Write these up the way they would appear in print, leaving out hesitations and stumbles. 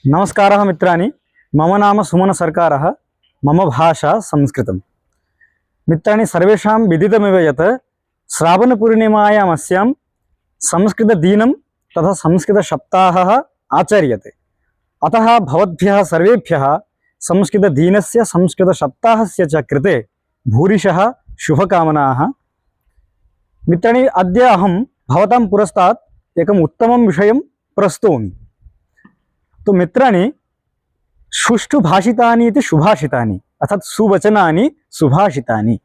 नमस्कारः मित्राणि, मम नाम सुमन सरकारः, मम भाषा संस्कृतं। मित्राणि, सर्वेषां विदितमेव यत् श्रावणपूर्णिमायामस्यां संस्कृतदिनं तथा संस्कृतसप्ताहः आचर्यते। अतः भवद्भ्यः सर्वेभ्यः संस्कृतदिनस्य संस्कृतसप्ताहस्य च कृते भूरिशः शुभकामनाः। मित्राणि, अद्य अहं भवतां पुरस्तात् एकम् उत्तमं विषयं प्रस्तौमि। तो मित्राणि, सुष्ठु भाषितानि इति सुभाषितानि अर्थात सुवचनानि सुभाषितानि।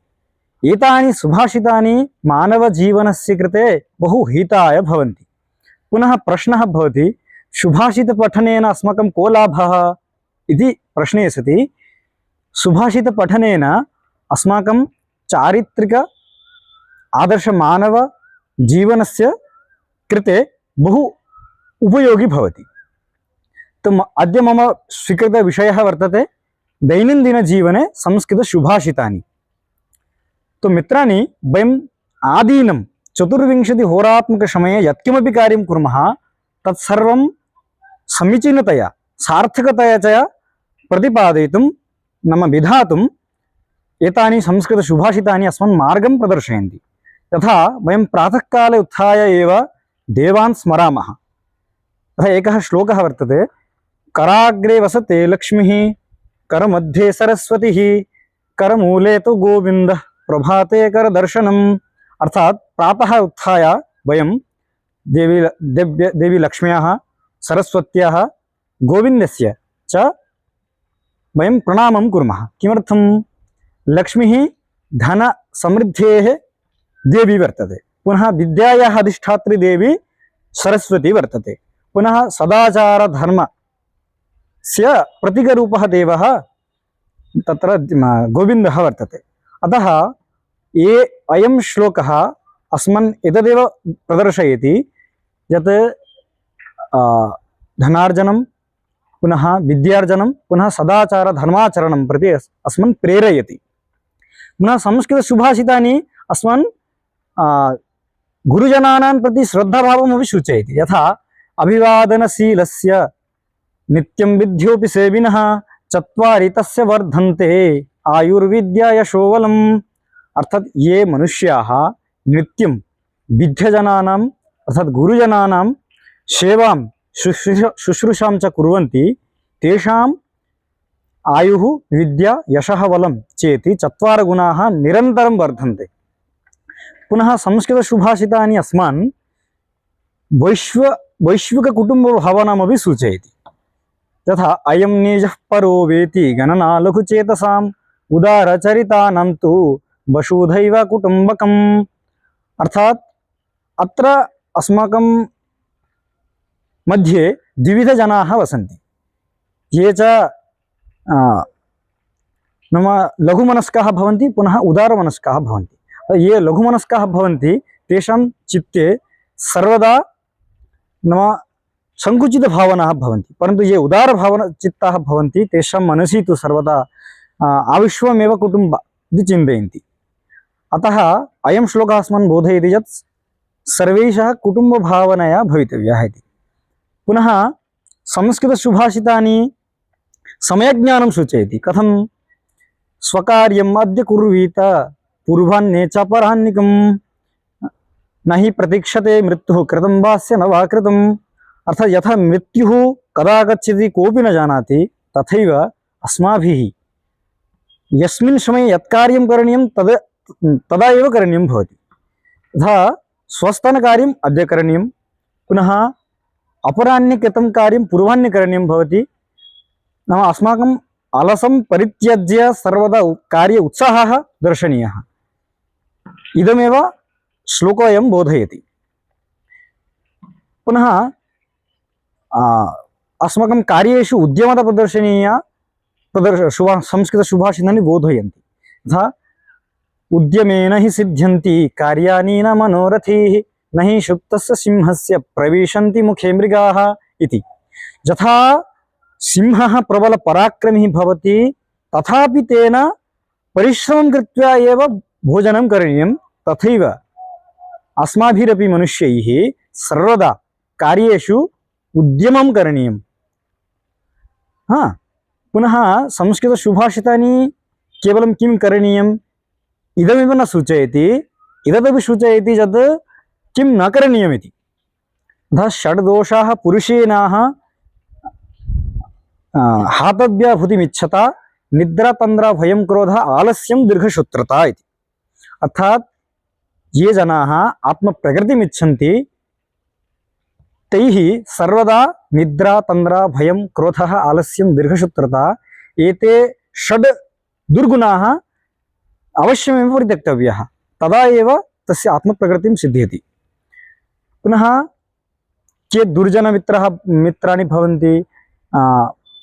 एतानि सुभाषितानि मानवजीवनस्य कृते बहु हिताय भवन्ति। पुनः प्रश्नः भवति, सुभाषितपठनेन अस्माकं को लाभः इति प्रश्ने सति सुभाषितपठनेन अस्माकं चारित्रिक आदर्शमानव जीवनस्य कृते बहु उपयोगी भवति। तो अद्य मम स्वीकृतविषयः वर्तते दैनन्दिनजीवने संस्कृतसुभाषितानि। तो मित्राणि, वयम् आदिनं 24 होरात्मकसमये यत्किमपि कार्यं कुर्मः तत्सर्वं समीचीनतया सार्थकतया च प्रतिपादयितुं नाम विधातुम् एतानि संस्कृतसुभाषितानि अस्मान् मार्गं प्रदर्शयन्ति। यथा वयं प्रातःकाले उत्थाय एव देवान् स्मरामः। तथा एकः श्लोकः वर्तते, कराग्रे वसते लक्ष्मीः, करमध्ये सरस्वतीः, करमूले तो गोविन्दः, प्रभाते करदर्शनम्। अर्थात प्रातः उत्थाय वयं देवी लक्ष्म्याः, सरस्वत्याः, गोविन्दस्य च वयं प्रणामं कुर्मः। किमर्थं? लक्ष्मीः धन समृद्धेः देवी वर्तते, पुनः विद्यायाः अधिष्ठात्री देवी सरस्वती वर्तते, पुनः सदाचार धर्म स्य प्रतीकरूपः देवः तत्र गोविन्दः वर्तते। अतः अयं श्लोकः अस्मन् एतदेव प्रदर्शयति यत् धनार्जनं पुनः विद्यार्जनं पुनः सदाचार धर्माचरणं प्रति अस्मन् प्रेरयति। पुनः संस्कृतसुभाषितानि अस्मन् गुरुजनानां प्रति श्रद्धाभावमपि सूचयति। यथा अभिवादनशीलस्य नित्यं विद्योपि सेविनः, चत्वारि तस्य वर्धन्ते आयुर्विद्या यशोबलम्। अर्थात ये मनुष्याः नित्यं विद्यजनानां अर्थात गुरुजनानां सेवां शुश्रूषां च कुर्वन्ति, तेषाम् आयुः विद्या यशः बलं चेति 4 गुणाः निरन्तरं वर्धन्ते। पुनः संस्कृतसुभाषितानि अस्मान् वैश्विककुटुम्बभावनामपि सूचयति। तथा अयं निजः परो वेति गणना लघुचेतसाम्, उदारचरितानां तु वसुधैव कुटुम्बकम्। अर्थात अत्र अस्माकं मध्ये द्विविधजनाः वसन्ति। ये च नाम लघुमनस्काः भवन्ति, पुनः उदारमनस्काः भवन्ति। ये लघुमनस्काः भवन्ति तेषां चित्ते सर्वदा नाम संकुचितभावनाः भवन्ति, परन्तु ये उदारभावचित्ताः भवन्ति तेषां मनसि तु सर्वदा आविश्वमेव कुटुम्ब इति चिन्तयन्ति। अतः अयं श्लोकः अस्मान् बोधयति यत् सर्वैषः कुटुम्बभावनया भवितव्यः इति। पुनः संस्कृतसुभाषितानि समयज्ञानं सूचयति। कथं? स्वकार्यम् अद्य कुर्वीत, पूर्वाह्ने च अपराह्निकं, न हि प्रतीक्षते मृत्युः कृतं वास्य न वा कृतम्। अर्थात यथा मृत्युः कदा गच्छति कोऽपि न जानाति, तथैव अस्माभिः यस्मिन् समये यत् कार्यं करणीयं तदा एव करणीयं भवति। तथा स्वस्थानकार्यम् अद्य करणीयं, पुनः अपराह्ने कृतं कार्यं पूर्वाह्ने करणीयं भवति। नाम अस्माकम् अलसं परित्यज्य सर्वदा कार्ये उत्साहः दर्शनीयः। इदमेव श्लोकोऽयं बोधयति। पुनः अस्माकं कार्येषु उद्यमता प्रदर्शनीया संस्कृतसुभाषितानि बोधयन्ति। तथा उद्यमेन हि सिद्ध्यन्ति कार्याणि न मनोरथैः, न हि शुप्तस्य सिंहस्य प्रविशन्ति मुखे मृगाः इति। यथा सिंहः प्रबलपराक्रमी भवति, तथापि तेन परिश्रमं कृत्वा एव भोजनं करणीयं, तथैव अस्माभिरपि मनुष्यैः सर्वदा कार्येषु उद्यमं करणीयम्। पुनः संस्कृतसुभाषितानि केवलं किं करणीयम् इदमेव न सूचयति, इदमपि सूचयति यत् किं न करणीयमिति। अतः षड्दोषाः पुरुषेणाः हातव्याभूतिमिच्छता निद्रा तन्द्रा भयं क्रोधः आलस्यं दीर्घसूत्रता इति। अर्थात ये जनाः आत्मप्रकृतिमिच्छन्ति तैः सर्वदा निद्रा तन्द्रा भयं क्रोधः आलस्यं दीर्घसूत्रता एते षड् दुर्गुणाः अवश्यमेव परित्यक्तव्याः, तदा एव तस्य आत्मप्रकृतिं सिद्ध्यति। पुनः के दुर्जनमित्राणि भवन्ति,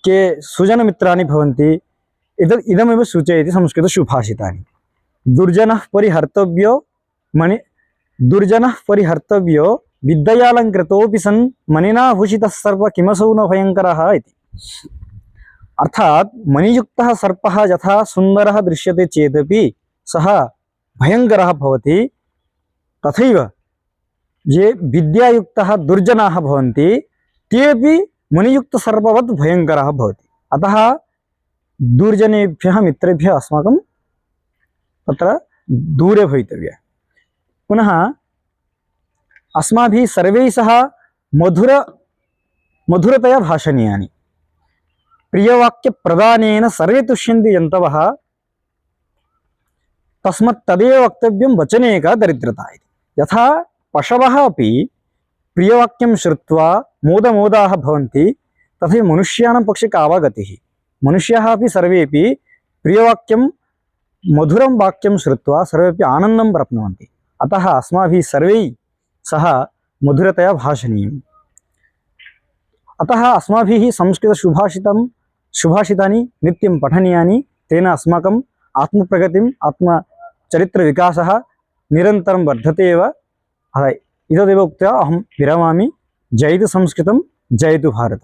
के सुजनमित्राणि भवन्ति, इदमेव सूचयति संस्कृतसुभाषितानि। दुर्जनः परिहर्तव्यो विद्ययालङ्कृतोऽपि सन् मणिना भूषितः सर्प किमसौ न भयङ्करः इति। अर्थात मणियुक्तः सर्पः यथा सुन्दरः दृश्यते चेदपि सः भयङ्करः भवति, तथैव ये विद्यायुक्तः दुर्जनाः भवन्ति तेऽपि मणियुक्तसर्पवत् भयङ्करः भवति। अतः दुर्जनेभ्यः मित्रेभ्यः अस्माकं तत्र दूरे भवितव्यः। पुनः अस्माभिः सर्वैः सह मधुरतया भाषणीयानि। प्रियवाक्यप्रदानेन सर्वे तुष्यन्ति जन्तवः, तस्मात् तदेव वक्तव्यं वचने का दरिद्रता इति। यथा पशवः अपि प्रियवाक्यं श्रुत्वा मोदाः भवन्ति, तथैव मनुष्याणां पक्षे का वा गतिः। मनुष्याः अपि सर्वेपि प्रियवाक्यं मधुरं वाक्यं श्रुत्वा सर्वेपि आनन्दं प्राप्नुवन्ति। अतः अस्माभिः सर्वैः सह मधुरतया भाषणीयम्। अतः अस्माभिः सुभाषितानि नित्यं पठनीयानि। तेन अस्माकम् आत्मप्रगतिम् आत्मचरित्रविकासः निरन्तरं वर्धते एव। इतदेव उक्त्वा अहं विरमामि। जयतु संस्कृतं, जयतु भारतम्।